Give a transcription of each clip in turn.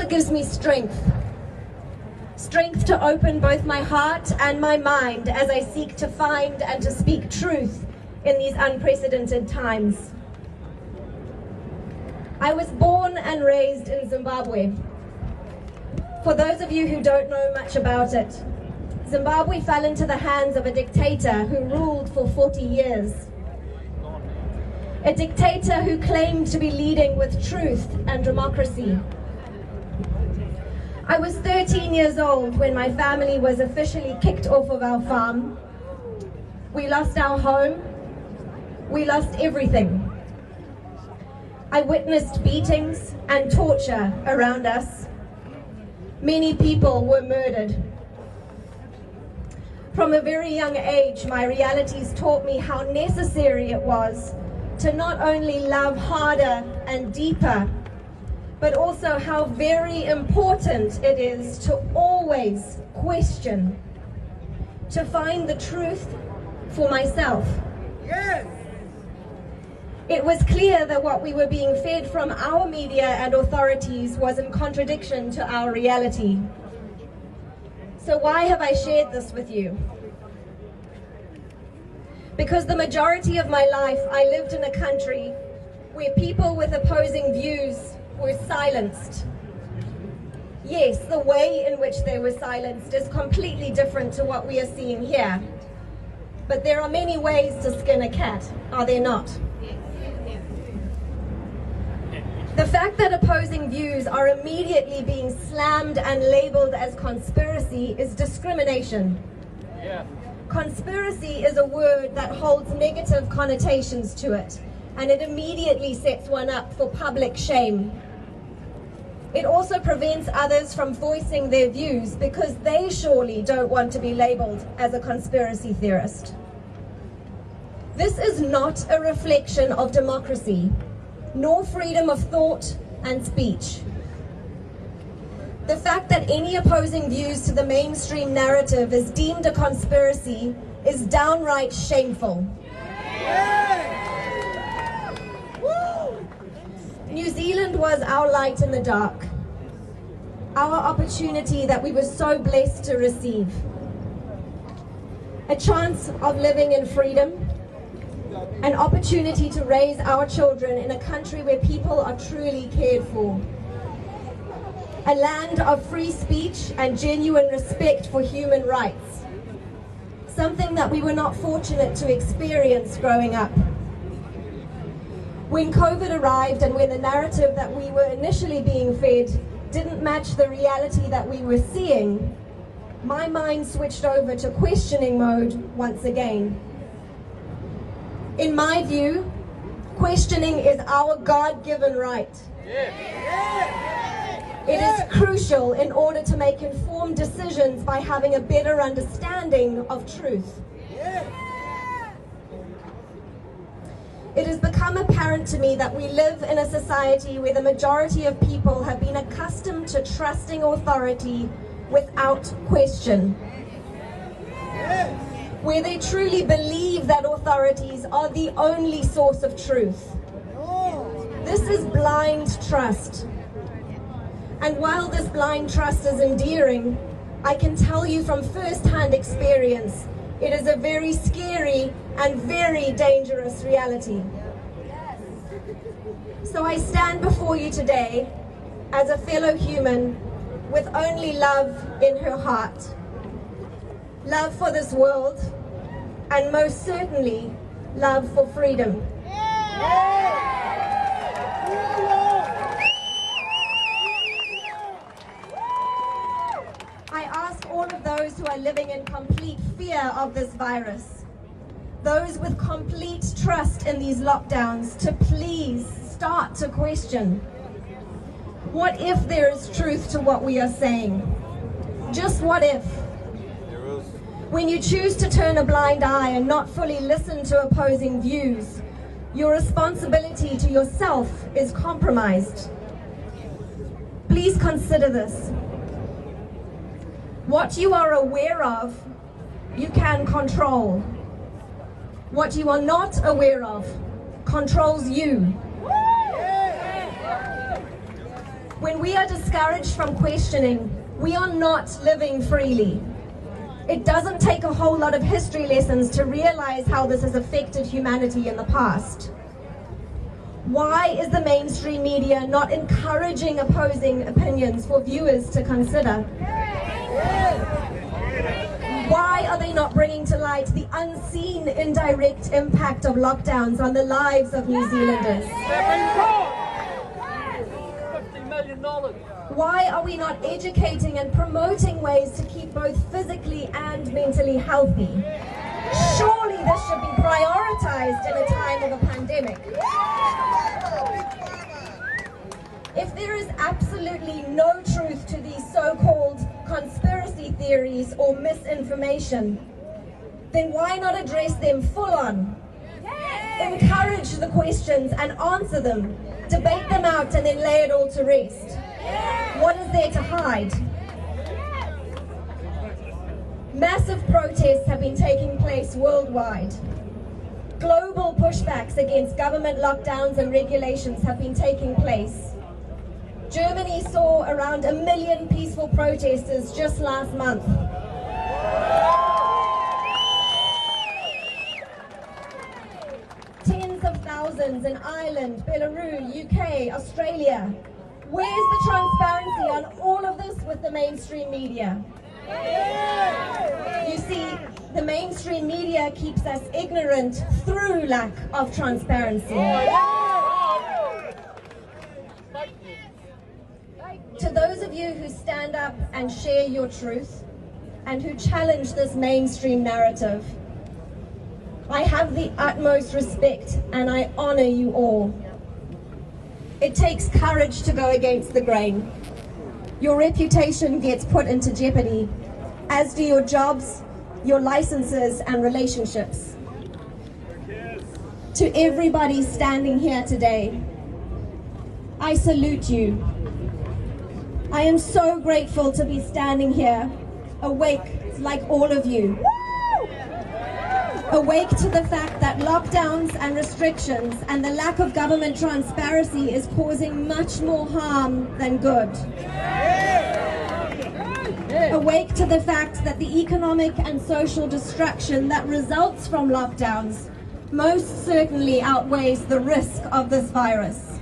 also gives me strength. Strength to open both my heart and my mind as I seek to find and to speak truth in these unprecedented times. I was born and raised in Zimbabwe. For those of you who don't know much about it, Zimbabwe fell into the hands of a dictator who ruled for 40 years. A dictator who claimed to be leading with truth and democracy. I was 13 years old when my family was officially kicked off of our farm. We lost our home. We lost everything. I witnessed beatings and torture around us. Many people were murdered. From a very young age, my realities taught me how necessary it was to not only love harder and deeper, but also how very important it is to always question, to find the truth for myself. Yes. It was clear that what we were being fed from our media and authorities was in contradiction to our reality. So why have I shared this with you? Because the majority of my life I lived in a country where people with opposing views were silenced. Yes, the way in which they were silenced is completely different to what we are seeing here. But there are many ways to skin a cat, are there not? The fact that opposing views are immediately being slammed and labeled as conspiracy is discrimination. Yeah. Conspiracy is a word that holds negative connotations to it, and it immediately sets one up for public shame. It also prevents others from voicing their views because they surely don't want to be labeled as a conspiracy theorist. This is not a reflection of democracy, nor freedom of thought and speech. The fact that any opposing views to the mainstream narrative is deemed a conspiracy is downright shameful. New Zealand was our light in the dark, our opportunity that we were so blessed to receive. A chance of living in freedom, an opportunity to raise our children in a country where people are truly cared for. A land of free speech and genuine respect for human rights. Something that we were not fortunate to experience growing up. When COVID arrived and when the narrative that we were initially being fed didn't match the reality that we were seeing, my mind switched over to questioning mode once again. In my view, questioning is our God-given right. It is crucial in order to make informed decisions by having a better understanding of truth. It has become apparent to me that we live in a society where the majority of people have been accustomed to trusting authority without question. Where they truly believe that authorities are the only source of truth. This is blind trust. And while this blind trust is endearing, I can tell you from first-hand experience, it is a very scary and very dangerous reality. So I stand before you today as a fellow human with only love in her heart. Love for this world, and most certainly, love for freedom. I ask all of those who are living in complete fear of this virus, those with complete trust in these lockdowns, to please start to question. What if there is truth to what we are saying? Just what if? When you choose to turn a blind eye and not fully listen to opposing views, your responsibility to yourself is compromised. Please consider this. What you are aware of, you can control. What you are not aware of controls you. When we are discouraged from questioning, we are not living freely. It doesn't take a whole lot of history lessons to realize how this has affected humanity in the past. Why is the mainstream media not encouraging opposing opinions for viewers to consider? Why are they not bringing to light the unseen indirect impact of lockdowns on the lives of New Zealanders? $50 million. Why are we not educating and promoting ways to keep both physically and mentally healthy? Surely this should be prioritized in a time of a pandemic. If there is absolutely no truth to these so-called conspiracy theories or misinformation, then why not address them full on? Encourage the questions and answer them, debate them out and then lay it all to rest. What is there to hide? Massive protests have been taking place worldwide. Global pushbacks against government lockdowns and regulations have been taking place. Germany saw around 1 million peaceful protesters just last month. Tens of thousands in Ireland, Belarus, UK, Australia. Where's the transparency on all of this with the mainstream media? You see, the mainstream media keeps us ignorant through lack of transparency. To those of you who stand up and share your truth and who challenge this mainstream narrative, I have the utmost respect and I honor you all. It takes courage to go against the grain. Your reputation gets put into jeopardy, as do your jobs, your licenses and relationships. To everybody standing here today, I salute you. I am so grateful to be standing here, awake like all of you. Awake to the fact that lockdowns and restrictions and the lack of government transparency is causing much more harm than good. Awake to the fact that the economic and social destruction that results from lockdowns most certainly outweighs the risk of this virus.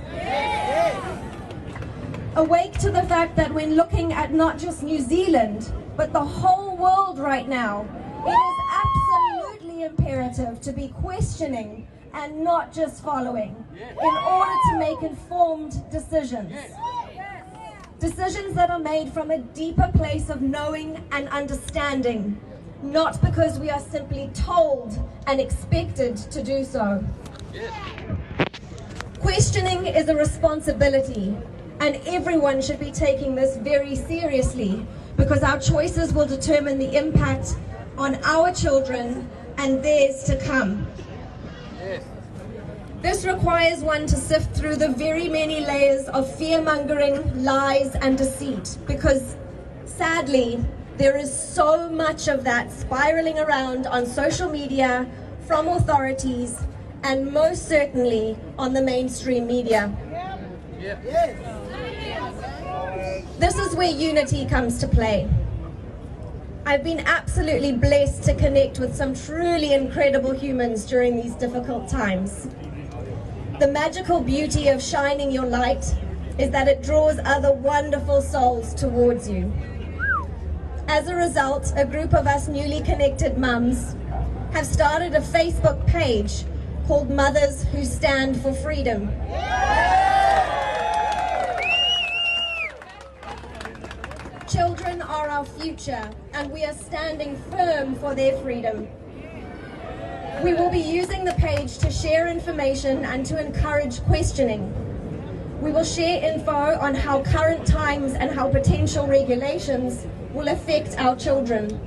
Awake to the fact that when looking at not just New Zealand, but the whole world right now, it is absolutely imperative to be questioning and not just following in order to make informed decisions. Decisions that are made from a deeper place of knowing and understanding, not because we are simply told and expected to do so. Questioning is a responsibility, and everyone should be taking this very seriously, because our choices will determine the impact on our children and theirs to come. This requires one to sift through the very many layers of fear-mongering, lies and deceit, because sadly there is so much of that spiraling around on social media from authorities and most certainly on the mainstream media. This is where unity comes to play. I've been absolutely blessed to connect with some truly incredible humans during these difficult times. The magical beauty of shining your light is that it draws other wonderful souls towards you. As a result, a group of us newly connected mums have started a Facebook page called Mothers Who Stand for Freedom. Children are our future, and we are standing firm for their freedom. We will be using the page to share information and to encourage questioning. We will share info on how current times and how potential regulations will affect our children.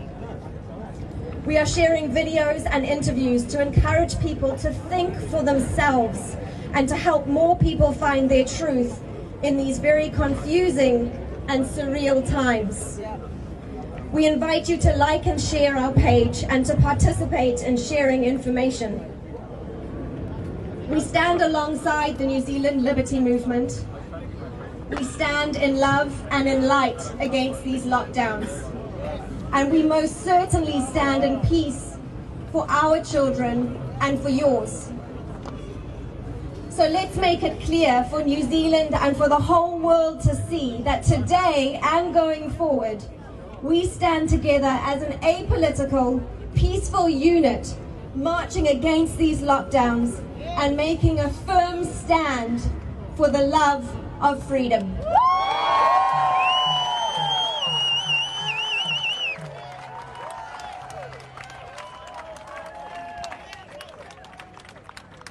We are sharing videos and interviews to encourage people to think for themselves and to help more people find their truth in these very confusing and surreal times. We invite you to like and share our page and to participate in sharing information. We stand alongside the New Zealand Liberty Movement. We stand in love and in light against these lockdowns. And we most certainly stand in peace for our children and for yours. So let's make it clear for New Zealand and for the whole world to see that today and going forward, we stand together as an apolitical, peaceful unit, marching against these lockdowns and making a firm stand for the love of freedom.